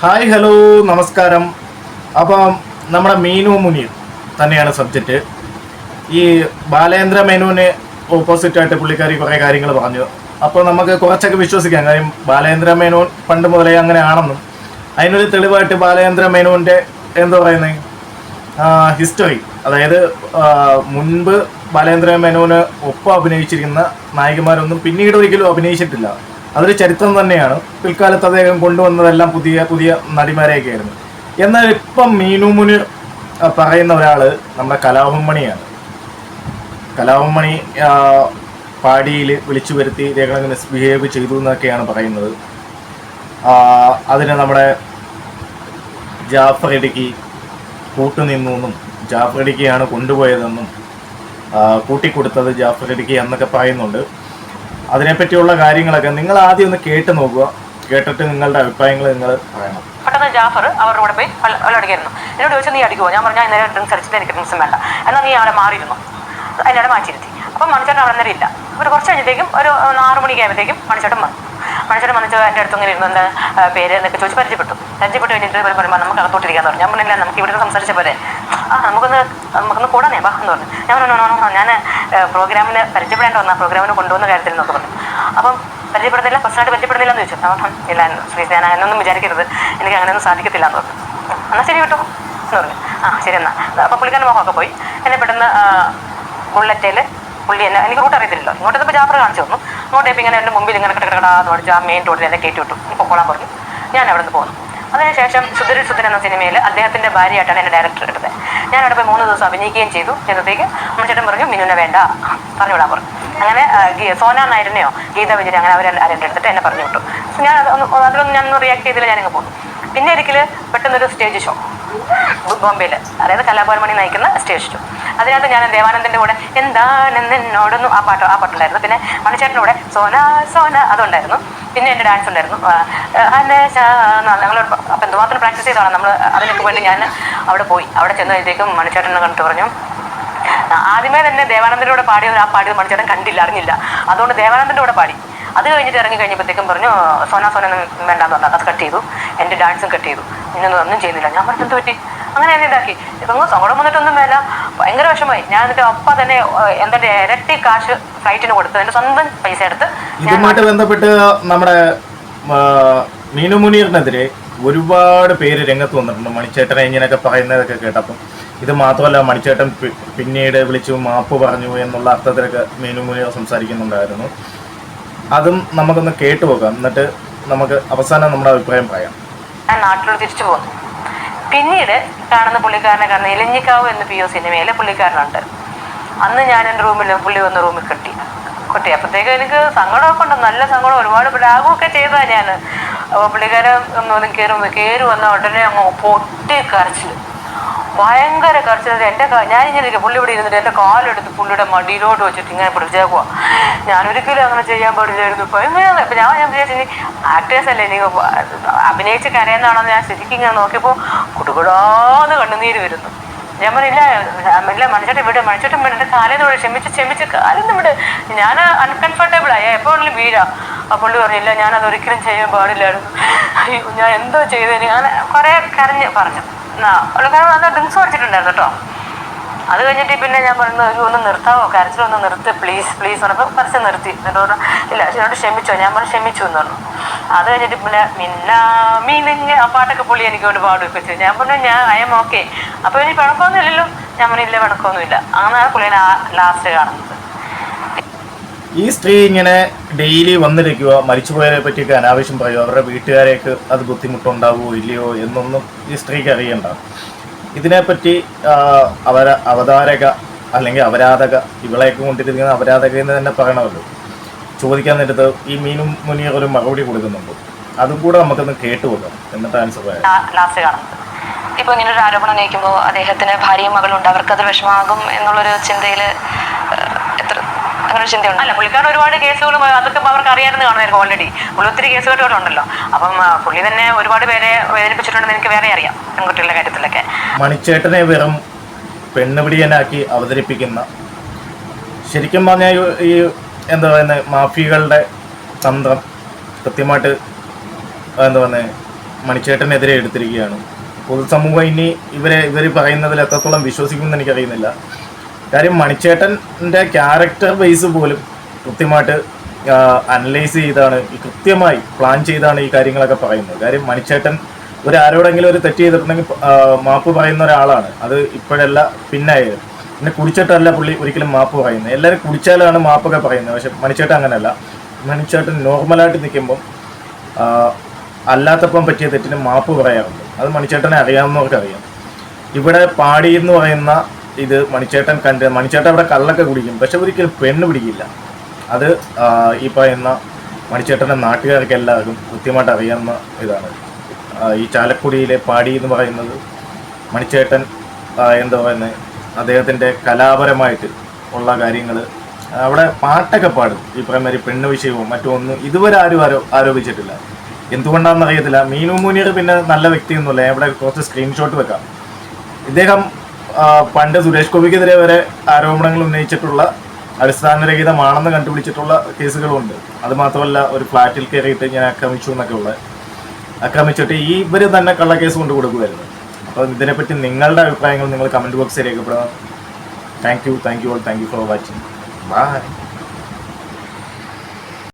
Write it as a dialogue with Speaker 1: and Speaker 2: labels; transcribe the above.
Speaker 1: Hi hello നമസ്കാരം. അപ്പം നമ്മുടെ മീനു മുനീർ തന്നെയാണ് സബ്ജക്റ്റ്. ഈ ബാലേന്ദ്ര മേനോന് ഓപ്പോസിറ്റായിട്ട് പുള്ളിക്കാരി കുറേ കാര്യങ്ങൾ പറഞ്ഞു. അപ്പോൾ നമുക്ക് കുറച്ചൊക്കെ വിശ്വസിക്കാം. കാര്യം ബാലേന്ദ്ര മേനോൻ പണ്ട് മുതലേ അങ്ങനെ ആണെന്നും അതിനൊരു തെളിവായിട്ട് ബാലേന്ദ്ര മേനോൻ്റെ എന്താ പറയുന്നത് ഹിസ്റ്ററി, അതായത് മുൻപ് ബാലേന്ദ്ര മേനോന് ഒപ്പം അഭിനയിച്ചിരിക്കുന്ന നായികമാരൊന്നും പിന്നീട് ഒരിക്കലും അഭിനയിച്ചിട്ടില്ല. അതൊരു ചരിത്രം തന്നെയാണ്. പിൽക്കാലത്ത് അദ്ദേഹം കൊണ്ടുവന്നതെല്ലാം പുതിയ പുതിയ നടിമാരെയൊക്കെയായിരുന്നു. എന്നാൽ ഇപ്പം മീനു മുനീർ പറയുന്ന ഒരാൾ നമ്മുടെ കലാഭവൻ മണി പാടിയിൽ വിളിച്ചു വരുത്തി ഇദ്ദേഹം മിസ്ബിഹേവ് ചെയ്തു എന്നൊക്കെയാണ് പറയുന്നത്. അതിന് നമ്മുടെ ജാഫർ ഇടുക്കി കൂട്ടുനിന്നു എന്നും ജാഫർ ഇടുക്കിയാണ് കൊണ്ടുപോയതെന്നും കൂട്ടിക്കൊടുത്തത് ജാഫർ ഇടുക്കി എന്നൊക്കെ പറയുന്നുണ്ട്. അതിനെപ്പറ്റിയുള്ള കാര്യങ്ങളൊക്കെ നിങ്ങൾ ആദ്യം ഒന്ന് കേട്ട് നോക്കുക. കേട്ടിട്ട് നിങ്ങളുടെ അഭിപ്രായങ്ങൾ നിങ്ങൾ പറയണം.
Speaker 2: പെട്ടെന്ന് ജാഫർ അവരുടെ കൂടെ പോയി അടിക്കായിരുന്നു. എന്നോട് ചോദിച്ചാൽ നീ അടിക്കുമോ? ഞാൻ പറഞ്ഞാൽ ഇന്നലെ ഡ്രിങ്ക്സ് അടിച്ചിട്ട് എനിക്ക് ഡ്രിങ്ക്സും വേണ്ട. എന്നാൽ നീ അവിടെ മാറിയിരുന്നു. അതിനവിടെ മാറ്റിയിരുത്തി. അപ്പം മണിച്ചേട്ടൻ അവിടെ നേരം ഇല്ല. ഒരു കുറച്ച് കഴിഞ്ഞത്തേക്കും ഒരു 6 മണിക്ക് ആയപ്പോഴത്തേക്കും മണിച്ചേട്ടൻ വന്നിട്ട് എൻ്റെ അടുത്ത് ഇങ്ങനെ ഇരുന്നു. എൻ്റെ പേര് എന്നൊക്കെ ചോദിച്ച് പരിചയപ്പെട്ടു കഴിഞ്ഞിട്ട് പറയുമ്പോൾ നമുക്ക് അകത്തോട്ടിരിക്കാന്ന് പറഞ്ഞു. ഞാൻ പറഞ്ഞില്ല, നമുക്ക് ഇവിടെ സംസാരിച്ച പോലെ നമുക്കൊന്ന് കൂടാനേ ബാ എന്ന് പറഞ്ഞു. ഞാൻ പ്രോഗ്രാമിന് പരിചയപ്പെടേണ്ട വന്ന പ്രോഗ്രാമിന് കൊണ്ടുവന്ന കാര്യത്തിൽ എന്നൊക്കെ പറഞ്ഞു. അപ്പം പരിചയപ്പെടുന്നില്ല, പേഴ്സണായിട്ട് പരിചയപ്പെടുന്നില്ല എന്ന് ചോദിച്ചു. അപ്പം ഇല്ല ശ്രീ, ഞാൻ അങ്ങനെയൊന്നും വിചാരിക്കരുത്, എനിക്ക് അങ്ങനെയൊന്നും സാധിക്കത്തില്ല എന്ന് പറഞ്ഞു. എന്നാൽ ശരി കേട്ടോ എന്ന് പറഞ്ഞു. ശരി എന്നാൽ. അപ്പോൾ പുള്ളിക്കാരൻ്റെ മുഖമൊക്കെ പോയി. എന്നെ പെട്ടെന്ന് ബുള്ളറ്റേൽ പുള്ളി എനിക്ക് റൂട്ട് അറിയത്തില്ലല്ലോ. ഇങ്ങോട്ട് ഇപ്പോൾ ജാഫർ കാണിച്ചു തന്നു. ഇങ്ങോട്ട് ഇപ്പോൾ ഇങ്ങനെ എൻ്റെ മുമ്പിൽ ഇങ്ങനെ കിടക്കടാന്ന് പഠിച്ചു ആ മെയിൻ റോഡിൽ എന്നെ കയറ്റി വിട്ടു. പൊക്കോളാൻ പറഞ്ഞു. ഞാൻ അവിടെ നിന്ന് പോന്നു. അതിനുശേഷം സുധീർ എന്ന സിനിമയിൽ അദ്ദേഹത്തിൻ്റെ ഭാര്യയായിട്ടാണ് എന്നെ ഡയറക്ടർ എടുത്തത്. ഞാൻ അവിടെ പോയി 3 ദിവസം അഭിനയിക്കുകയും ചെയ്തു. ചെയ്തത്തേക്ക് മണിച്ചേട്ടൻ പറഞ്ഞു മിനുവിനെ വേണ്ട, പറഞ്ഞു വിടാൻ പറഞ്ഞു. അങ്ങനെ സോന നായരനെയോ ഗീത വിജയനെ അങ്ങനെ അവരെല്ലാവരും എടുത്തിട്ട് എന്നെ പറഞ്ഞു വിട്ടു. ഞാൻ അതിലൊന്നും ഞാനൊന്നും റിയാക്ട് ചെയ്തില്ല. ഞാനിങ്ങ് പോന്നു. പിന്നെ ഒരിക്കൽ പെട്ടെന്നൊരു സ്റ്റേജ് ഷോ ബോംബെയിൽ, അതായത് കലാഭവൻ മണി നയിക്കുന്ന സ്റ്റേജ് ഷോ. അതിനകത്ത് ഞാൻ ദേവാനന്ദൻ്റെ കൂടെ എന്താണെന്നോടൊന്നും ആ പാട്ടുണ്ടായിരുന്നു. പിന്നെ മണിച്ചേട്ടൻ്റെ കൂടെ സോന അതുണ്ടായിരുന്നു. പിന്നെ എൻ്റെ ഡാൻസ് ഉണ്ടായിരുന്നു. ഞങ്ങൾ അപ്പം എന്തുമാത്രം പ്രാക്ടീസ് ചെയ്തതാണ് നമ്മൾ. അതിനൊക്കെ വേണ്ടി ഞാൻ അവിടെ പോയി. അവിടെ ചെന്ന് കഴിഞ്ഞേക്കും മണിച്ചേട്ടനെ കണ്ടിട്ട് പറഞ്ഞു. ആദ്യമേ തന്നെ ദേവാനന്ദൻ്റെ കൂടെ പാടിയത് ആ പാടിയത് മണിച്ചേട്ടൻ കണ്ടില്ല, അറിഞ്ഞില്ല. അതുകൊണ്ട് ദേവാനന്ദൻ്റെ കൂടെ പാടി. അത് കഴിഞ്ഞിട്ട് ഇറങ്ങി കഴിഞ്ഞപ്പോഴത്തേക്കും പറഞ്ഞു സോന വേണ്ടാന്ന് പറഞ്ഞു. അത് കട്ട് ചെയ്തു. എൻ്റെ ഡാൻസും കട്ട് ചെയ്തു. ഒന്നും ചെയ്യുന്നില്ല. ഞാൻ പറഞ്ഞു എന്ത് പറ്റി? അങ്ങനെ എന്നെ ഇതാക്കി. ഇതൊന്നും സങ്കടം വന്നിട്ടൊന്നും വേല, ഭയങ്കര വിഷമമായി. ഞാൻ എന്നിട്ട് അപ്പം തന്നെ എന്താ ഇരട്ടി കാശ് ഫ്ലൈറ്റിന് കൊടുത്തു. എൻ്റെ സ്വന്തം പൈസ എടുത്ത്.
Speaker 1: ഇതുമായിട്ട് ബന്ധപ്പെട്ട് നമ്മുടെ മീനു മുനീറിനെതിരെ ഒരുപാട് പേര് രംഗത്ത് വന്നിട്ടുണ്ട്. മണിച്ചേട്ടനെ ഇങ്ങനെയൊക്കെ പറയുന്നതൊക്കെ കേട്ടപ്പം ഇത് മാത്രമല്ല, മണിച്ചേട്ടൻ പിന്നീട് വിളിച്ചു മാപ്പ് പറഞ്ഞു എന്നുള്ള അർത്ഥത്തിലൊക്കെ മീനു മുനീർ സംസാരിക്കുന്നുണ്ടായിരുന്നു. അതും നമുക്കൊന്ന് കേട്ടു പോകാം. എന്നിട്ട് നമുക്ക് അവസാനം നമ്മുടെ അഭിപ്രായം പറയാം.
Speaker 2: ഞാൻ നാട്ടിലോട്ട് തിരിച്ചു പോന്നു. പിന്നീട് കാണുന്ന പുള്ളിക്കാരനെ കാണുന്ന ഇലഞ്ഞിക്കാവ് എന്ന PO സിനിമയിലെ പുള്ളിക്കാരനുണ്ട്. അന്ന് ഞാൻ എൻ്റെ പുള്ളി വന്ന് റൂമിൽ കെട്ടി. അപ്പോഴത്തേക്ക് എനിക്ക് സങ്കടമൊക്കെ ഉണ്ട്, നല്ല സങ്കടം. ഒരുപാട് ബ്ലാഗൊക്കെ ചെയ്തതാണ് ഞാൻ. അപ്പോൾ പുള്ളിക്കാരൻ കയറി വന്ന ഉടനെ അങ്ങ് പൊട്ടി കരച്ചിൽ, ഭയങ്കര കരച്ചിൽ. എൻ്റെ ഞാനിങ്ങനെ പുള്ളി ഇവിടെ ഇരുന്നിട്ട് എൻ്റെ കാലെടുത്ത് പുള്ളിയുടെ മടിയിലോട്ട് വെച്ചിട്ട് ഇങ്ങനെ പിടിച്ചേക്കുക. ഞാനൊരിക്കലും അങ്ങനെ ചെയ്യാൻ പാടില്ലായിരുന്നു. ഇപ്പം ഞാൻ വിചാരിച്ചു ആക്ടേഴ്സ് അല്ലേ, എനിക്ക് അഭിനയിച്ച് കരയുന്നതാണെന്ന് ഞാൻ ശരിക്കും ഇങ്ങനെ നോക്കിയപ്പോൾ കുടുകുടാന്ന് കണ്ണുനീര് വരുന്നു. ഞാൻ പറഞ്ഞില്ല മണിച്ചേട്ടൻ എൻ്റെ കാലേന്ന് ക്ഷമിച്ച് കാലിന്ന് വിട്, ഞാൻ അൺകംഫർട്ടബിളായി, എപ്പോൾ വേണമെങ്കിലും വീഴാം. ആ പുള്ളി പറഞ്ഞില്ല, ഞാനതൊരിക്കലും ചെയ്യാൻ പാടില്ലായിരുന്നു. അയ്യോ ഞാൻ എന്തോ ചെയ്തതിന്. ഞാൻ കുറേ കരഞ്ഞ് പറഞ്ഞു. പുള്ളിക്കാരൻ നല്ല ഡ്രിങ്ക്സ് പഠിച്ചിട്ടുണ്ടായിരുന്നു കേട്ടോ. അത് കഴിഞ്ഞിട്ട് പിന്നെ ഞാൻ പറയുന്നത് ഒന്ന് നിർത്താവോ, കരച്ചിലൊന്ന് നിർത്ത് പ്ലീസ് പറഞ്ഞപ്പോൾ പരസ്യം നിർത്തി. എന്നിട്ട് പറഞ്ഞു ഇല്ല എന്നോട് ക്ഷമിച്ചോ? ഞാൻ പറഞ്ഞു ക്ഷമിച്ചു എന്ന് പറഞ്ഞു. അത് കഴിഞ്ഞിട്ട് പിന്നെ മീനിങ് ആ പാട്ടൊക്കെ പുള്ളി എനിക്ക് കൊണ്ട് പാടുകയൊക്കെ ചെയ്തു. ഞാൻ പറഞ്ഞു ഐ എം ഓക്കെ. അപ്പോൾ ഇനി പിണക്കമൊന്നും ഇല്ലല്ലോ? ഞാൻ പറഞ്ഞു ഇല്ല, പിണക്കമൊന്നുമില്ല. അങ്ങനെയാണ് പുള്ളിനെ ലാസ്റ്റ് കാണുന്നത്.
Speaker 1: ഈ സ്ത്രീ ഇങ്ങനെ ഡെയിലി വന്നിരിക്കുക, മരിച്ചുപോയവരെ പറ്റിയൊക്കെ അനാവശ്യം പറയുക, അവരുടെ വീട്ടുകാരേക്ക് അത് ബുദ്ധിമുട്ടുണ്ടാവുമോ ഇല്ലയോ എന്നൊന്നും ഈ സ്ത്രീക്ക് അറിയണ്ട. ഇതിനെപ്പറ്റി അവതാരക അല്ലെങ്കിൽ അപരാധക, ഇവളെയൊക്കെ കൊണ്ടിരിക്കുന്ന അപരാധക എന്ന് തന്നെ പറയണമല്ലോ. ചോദിക്കാൻ നേരത്ത് ഈ മീനു മുനീർ ഒരു മറുപടി കൊടുക്കുന്നുണ്ട്. അതും കൂടെ നമുക്കൊന്ന് കേട്ടുപോകാം, എന്നിട്ട് ആൻസർ പറയാം.
Speaker 2: ലാസ്റ്റ് കാണുന്നത് ഇപ്പോൾ ഇങ്ങനെ ഒരു ആരോപണം ഉന്നയിക്കുമ്പോൾ അദ്ദേഹത്തിന് ഭാര്യയും മകളുണ്ട്, അവർക്കത് വിഷമാകും എന്നുള്ളൊരു ചിന്തയിൽ അങ്ങനെ ഒരു ചിന്തയുണ്ട്. അല്ല, പുള്ളിക്കാരൻ ഒരുപാട് കേസുകളും അതൊക്കെ അവർക്ക് അറിയാമെന്ന് കാണുമായിരിക്കും. ഓൾറെഡി പുള്ളി ഒത്തിരി കേസുകളുണ്ടല്ലോ. അപ്പം പുള്ളി തന്നെ ഒരുപാട് പേരെ വേദനിപ്പിച്ചിട്ടുണ്ടെന്ന് എനിക്ക് വേറെ അറിയാം, പെൺകുട്ടികളുടെ കാര്യത്തിലൊക്കെ.
Speaker 1: മണിച്ചേട്ടനെ വെറും പെണ്ണുപിടിയനാക്കി അവതരിപ്പിക്കുന്ന, ശരിക്കും പറഞ്ഞാൽ ഈ എന്താ പറയുന്നത് മാഫിയകളുടെ തന്ത്രം കൃത്യമായിട്ട് എന്താ പറയുന്നത് മണിച്ചേട്ടനെതിരെ എടുത്തിരിക്കുകയാണ്. പൊതുസമൂഹം ഇനി ഇവർ പറയുന്നതിൽ എത്രത്തോളം വിശ്വസിക്കുമെന്ന് എനിക്കറിയുന്നില്ല. കാര്യം മണിച്ചേട്ടൻ്റെ ക്യാരക്ടർ ബേസ് പോലും കൃത്യമായിട്ട് അനലൈസ് ചെയ്താണ്, കൃത്യമായി പ്ലാൻ ചെയ്താണ് ഈ കാര്യങ്ങളൊക്കെ പറയുന്നത്. കാര്യം മണിച്ചേട്ടൻ ആരോടെങ്കിലും ഒരു തെറ്റ് ചെയ്തിട്ടുണ്ടെങ്കിൽ മാപ്പ് പറയുന്ന ഒരാളാണ്. അത് ഇപ്പോഴല്ല, പിന്നായാലും. പിന്നെ കുടിച്ചിട്ടല്ല പുള്ളി ഒരിക്കലും മാപ്പ് പറയുന്നത്. എല്ലാവരും കുടിച്ചാലാണ് മാപ്പൊക്കെ പറയുന്നത്. പക്ഷെ മണിച്ചേട്ടൻ അങ്ങനെയല്ല. മണിച്ചേട്ടൻ നോർമലായിട്ട് നിൽക്കുമ്പം അല്ലാത്തപ്പം പറ്റിയ തെറ്റിന് മാപ്പ് പറയാറുണ്ട്. അത് മണിച്ചേട്ടനെ അറിയാവുന്നവർക്ക് അറിയാം. ഇവിടെ പാടി എന്ന് പറയുന്ന ഇത് മണിച്ചേട്ടൻ അവിടെ കള്ളൊക്കെ കുടിക്കും, പക്ഷെ ഒരിക്കലും പെണ്ണ് പിടിക്കില്ല. അത് ഈ പറയുന്ന മണിച്ചേട്ടൻ്റെ നാട്ടുകാർക്ക് എല്ലാവർക്കും കൃത്യമായിട്ട് അറിയാവുന്ന ഇതാണ്. ഈ ചാലക്കുടിയിലെ പാടി എന്ന് പറയുന്നത് മണിച്ചേട്ടൻ എന്താ പറയുന്നത്, അദ്ദേഹത്തിൻ്റെ കലാപരമായിട്ട് ഉള്ള കാര്യങ്ങൾ അവിടെ പാട്ടൊക്കെ പാടും. ഈ പറയുന്ന പെണ്ണ് വിഷയവും മറ്റൊന്നും ഇതുവരെ ആരും ആരോപിച്ചിട്ടില്ല. എന്തുകൊണ്ടാണെന്ന് അറിയത്തില്ല. മീനു മുനീർ പിന്നെ നല്ല വ്യക്തിയൊന്നുമില്ല. ഇവിടെ കുറച്ച് സ്ക്രീൻഷോട്ട് വെക്കാം. ഇദ്ദേഹം പണ്ട് സുരേഷ് ഗോപിക്കെതിരെ വരെ ആരോപണങ്ങൾ ഉന്നയിച്ചിട്ടുള്ള അടിസ്ഥാനരഹിതമാണെന്ന് കണ്ടുപിടിച്ചിട്ടുള്ള കേസുകളുണ്ട്. അതുമാത്രമല്ല, ഒരു ഫ്ലാറ്റിൽ കയറിയിട്ട് ഞാൻ ആക്രമിച്ചു എന്നൊക്കെ ആക്രമിച്ചിട്ട് ഇവർ തന്നെ കള്ളക്കേസ് കൊണ്ട് കൊടുക്കുമായിരുന്നു. അപ്പോൾ ഇതിനെപ്പറ്റി നിങ്ങളുടെ അഭിപ്രായങ്ങൾ നിങ്ങൾ കമൻറ്റ് ബോക്സിൽ രേഖപ്പെടണം. Thank you all. Thank you for watching. By.